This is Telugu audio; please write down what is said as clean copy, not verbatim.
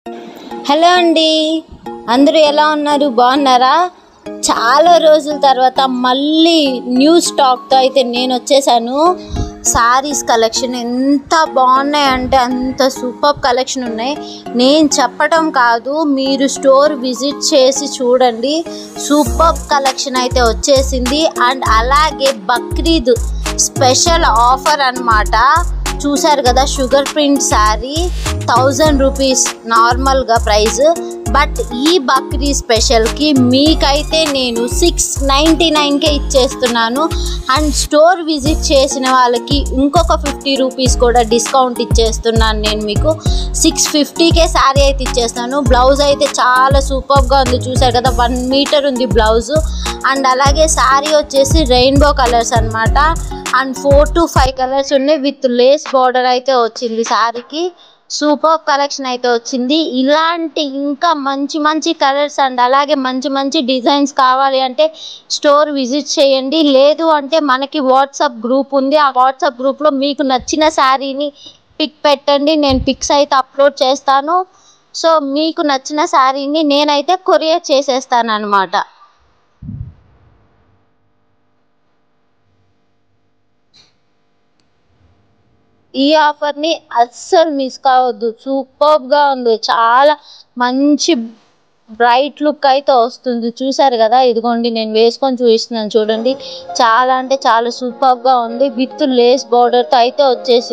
హలో అండి, అందరూ ఎలా ఉన్నారు? బాగున్నారా? చాలా రోజుల తర్వాత మళ్ళీ న్యూ స్టాక్తో అయితే నేను వచ్చేసాను. శారీస్ కలెక్షన్ ఎంత బాగున్నాయంటే అంత సూపర్ కలెక్షన్ ఉన్నాయి. నేను చెప్పడం కాదు, మీరు స్టోర్ విజిట్ చేసి చూడండి. సూపర్ కలెక్షన్ అయితే వచ్చేసింది. అండ్ అలాగే బక్రీద్ స్పెషల్ ఆఫర్ అన్నమాట. చూసారు కదా, షుగర్ ప్రింట్ శారీ 1000 రూపీస్ నార్మల్గా ప్రైస్. బట్ ఈ బక్రీద్ స్పెషల్కి మీకైతే నేను 699కే ఇచ్చేస్తున్నాను. అండ్ స్టోర్ విజిట్ చేసిన వాళ్ళకి ఇంకొక 50 రూపీస్ కూడా డిస్కౌంట్ ఇచ్చేస్తున్నాను. నేను మీకు 650కే శారీ అయితే ఇచ్చేస్తాను. బ్లౌజ్ అయితే చాలా సూపర్గా ఉంది. చూసారు కదా, 1 మీటర్ ఉంది బ్లౌజు. అండ్ అలాగే శారీ వచ్చేసి రెయిన్బో కలర్స్ అన్నమాట. అండ్ 4 to 5 కలర్స్ ఉన్నాయి. విత్ లేస్ బార్డర్ అయితే వచ్చింది శారీకి. సూపర్ కలెక్షన్ అయితే వచ్చింది. ఇలాంటి ఇంకా మంచి మంచి కలర్స్ అండ్ అలాగే మంచి మంచి డిజైన్స్ కావాలి అంటే స్టోర్ విజిట్ చేయండి. లేదు అంటే మనకి వాట్సాప్ గ్రూప్ ఉంది. ఆ వాట్సాప్ గ్రూప్లో మీకు నచ్చిన శారీని పిక్ పెట్టండి. నేను పిక్స్ అయితే అప్లోడ్ చేస్తాను. సో మీకు నచ్చిన శారీని నేనైతే కొరియర్ చేసేస్తాను అన్నమాట. ఈ ఆఫర్ని అస్సలు మిస్ కావద్దు. సూపర్గా ఉంది. చాలా మంచి బ్రైట్ లుక్ అయితే వస్తుంది. చూసారు కదా, ఇదిగోండి నేను వేసుకొని చూపిస్తున్నాను చూడండి. చాలా అంటే చాలా సూపర్గా ఉంది. విత్ లేస్ బార్డర్తో అయితే వచ్చేసి